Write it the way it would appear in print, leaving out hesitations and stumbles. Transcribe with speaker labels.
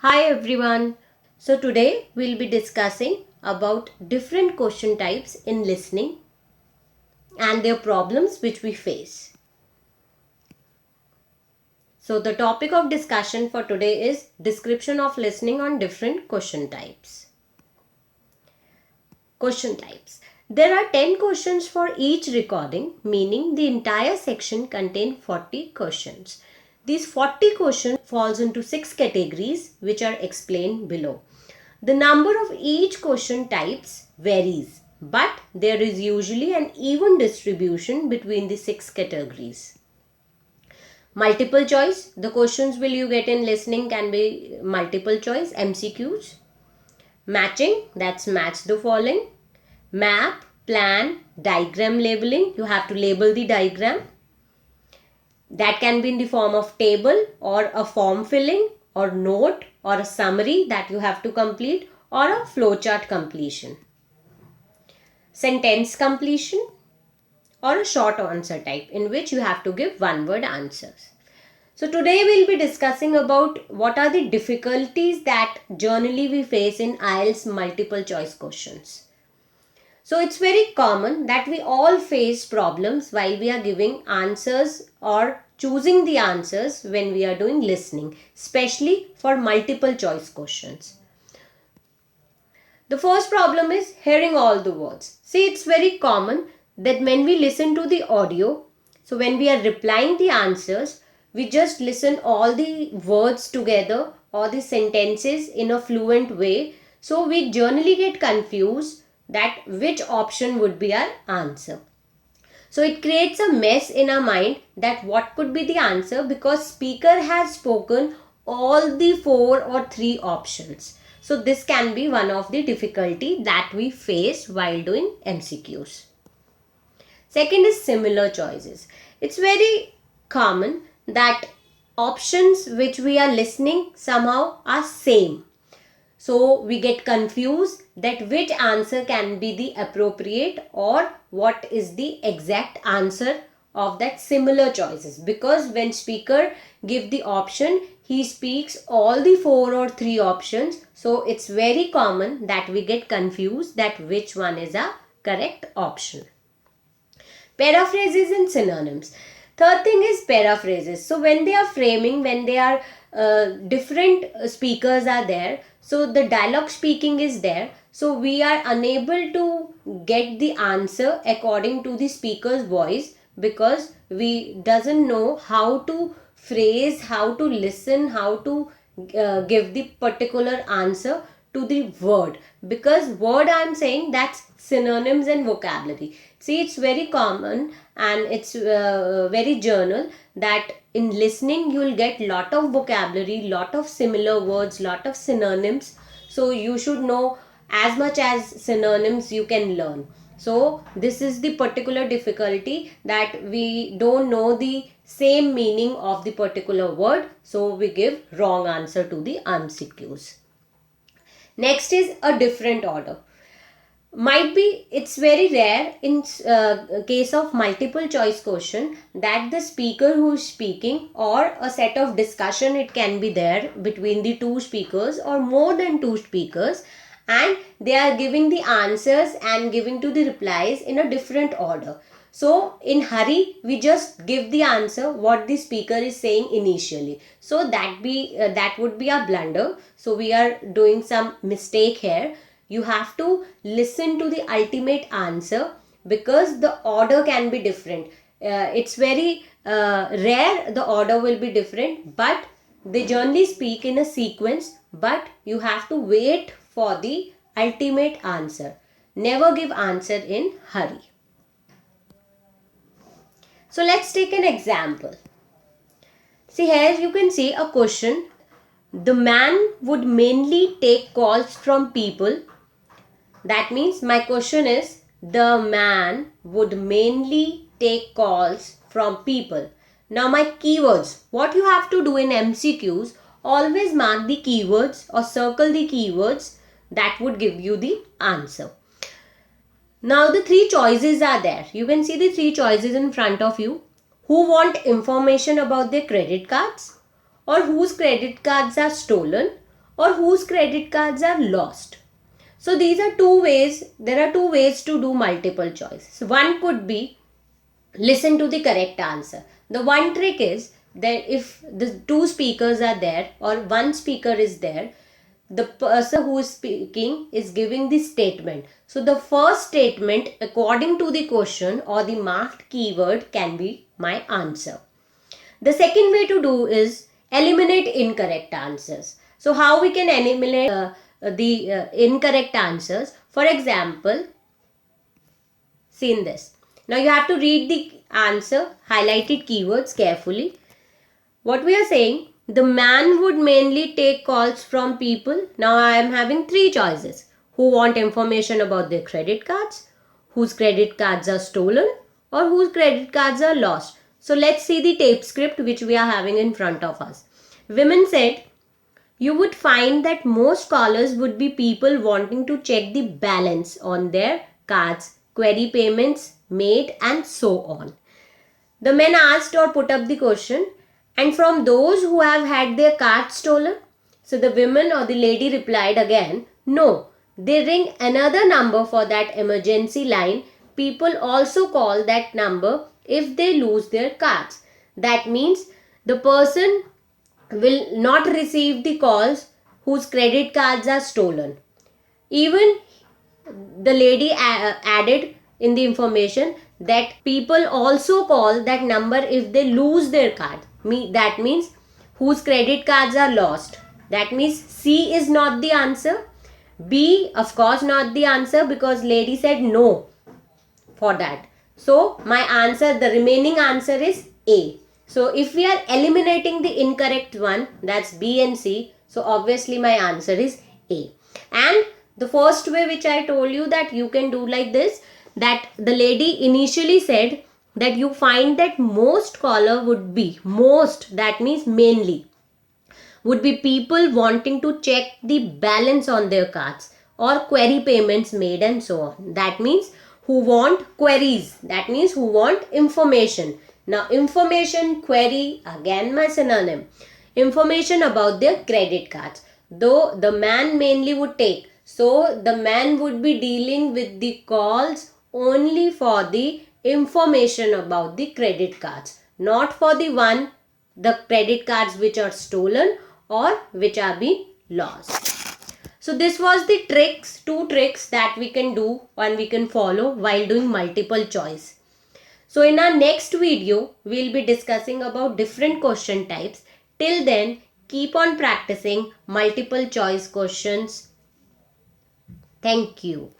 Speaker 1: Hi everyone. So today we'll be discussing about different question types in listening and their problems which we face. So the topic of discussion for today is description of listening on different question types. Question types. There are 10 questions for each recording, meaning the entire section contains 40 questions. These 40 questions falls into 6 categories which are explained below. The number of each question types varies, but there is usually an even distribution between the 6 categories. Multiple choice. The questions will you get in listening can be multiple choice, MCQs. Matching, that's match the following. Map, plan, diagram labeling, you have to label the diagram. That can be in the form of table or a form filling or note or a summary that you have to complete or a flowchart completion. Sentence completion or a short answer type in which you have to give one word answers. So today we'll be discussing about what are the difficulties that generally we face in IELTS multiple choice questions. So it's very common that we all face problems while we are giving answers or choosing the answers when we are doing listening, especially for multiple choice questions. The first problem is hearing all the words. See, it's very common that when we listen to the audio, so when we are replying the answers, we just listen all the words together or the sentences in a fluent way. So we generally get confused that which option would be our answer. So it creates a mess in our mind that what could be the answer because speaker has spoken all the 4 or 3 options. So this can be one of the difficulty that we face while doing MCQs. Second is similar choices. It's very common that options which we are listening somehow are same. So we get confused that which answer can be the appropriate or what is the exact answer of that similar choices, because when speaker give the option he speaks all the 4 or 3 options, so it's very common that we get confused that which one is a correct option. Paraphrases and synonyms. Third thing is paraphrases. So when they are framing, when they are different speakers are there, so the dialogue speaking is there, so we are unable to get the answer according to the speaker's voice because we doesn't know how to phrase, how to listen, how to give the particular answer to the word, because word I am saying that's synonyms and vocabulary. See, it's very common and it's very general that in listening you will get lot of vocabulary, lot of similar words, lot of synonyms. So you should know as much as synonyms you can learn. So this is the particular difficulty that we don't know the same meaning of the particular word. So we give wrong answer to the MCQs. Next is a different order. Might be it's very rare in case of multiple choice question that the speaker who is speaking or a set of discussion, it can be there between the two speakers or more than two speakers, and they are giving the answers and giving to the replies in a different order. So in hurry we just give the answer what the speaker is saying initially, so that would be a blunder. So we are doing some mistake here. You have to listen to the ultimate answer because the order can be different. It's very rare the order will be different, but they generally speak in a sequence, but you have to wait for the ultimate answer. Never give answer in hurry. So let's take an example. See, here you can see a question. The man would mainly take calls from people. That means my question is, the man would mainly take calls from people. Now my keywords, what you have to do in MCQs, always mark the keywords or circle the keywords that would give you the answer. Now the 3 choices are there. You can see the 3 choices in front of you. Who want information about their credit cards, or whose credit cards are stolen, or whose credit cards are lost. So these are two ways. There are two ways to do multiple choice. So one could be listen to the correct answer. The one trick is that if the two speakers are there or one speaker is there, the person who is speaking is giving the statement. So the first statement according to the question or the marked keyword can be my answer. The second way to do is eliminate incorrect answers. So how we can eliminate the incorrect answers? For example, see in this. Now you have to read the answer, highlighted keywords carefully. What we are saying, the man would mainly take calls from people. Now I am having three choices. Who want information about their credit cards, whose credit cards are stolen, or whose credit cards are lost. So let's see the tape script which we are having in front of us. Women said, you would find that most callers would be people wanting to check the balance on their cards, query payments made, and so on. The men asked or put up the question, and from those who have had their cards stolen? So the woman or the lady replied again, no, they ring another number for that emergency line. People also call that number if they lose their cards. That means the person will not receive the calls whose credit cards are stolen. Even the lady added in the information that people also call that number if they lose their card. That means whose credit cards are lost. That means C is not the answer. B, of course, not the answer because lady said no for that. So my answer, the remaining answer is A. So if we are eliminating the incorrect one, that's B and C, so obviously my answer is A. And the first way which I told you that you can do like this, that the lady initially said that you find that most caller would be, most, that means mainly, would be people wanting to check the balance on their cards or query payments made and so on. That means who want queries, that means who want information. Now information, query, again my synonym, information about their credit cards. Though the man mainly would take, so the man would be dealing with the calls only for the information about the credit cards, not for the credit cards which are stolen or which are being lost. So this was the two tricks that we can do and we can follow while doing multiple choice. So in our next video, we'll be discussing about different question types. Till then, keep on practicing multiple choice questions. Thank you.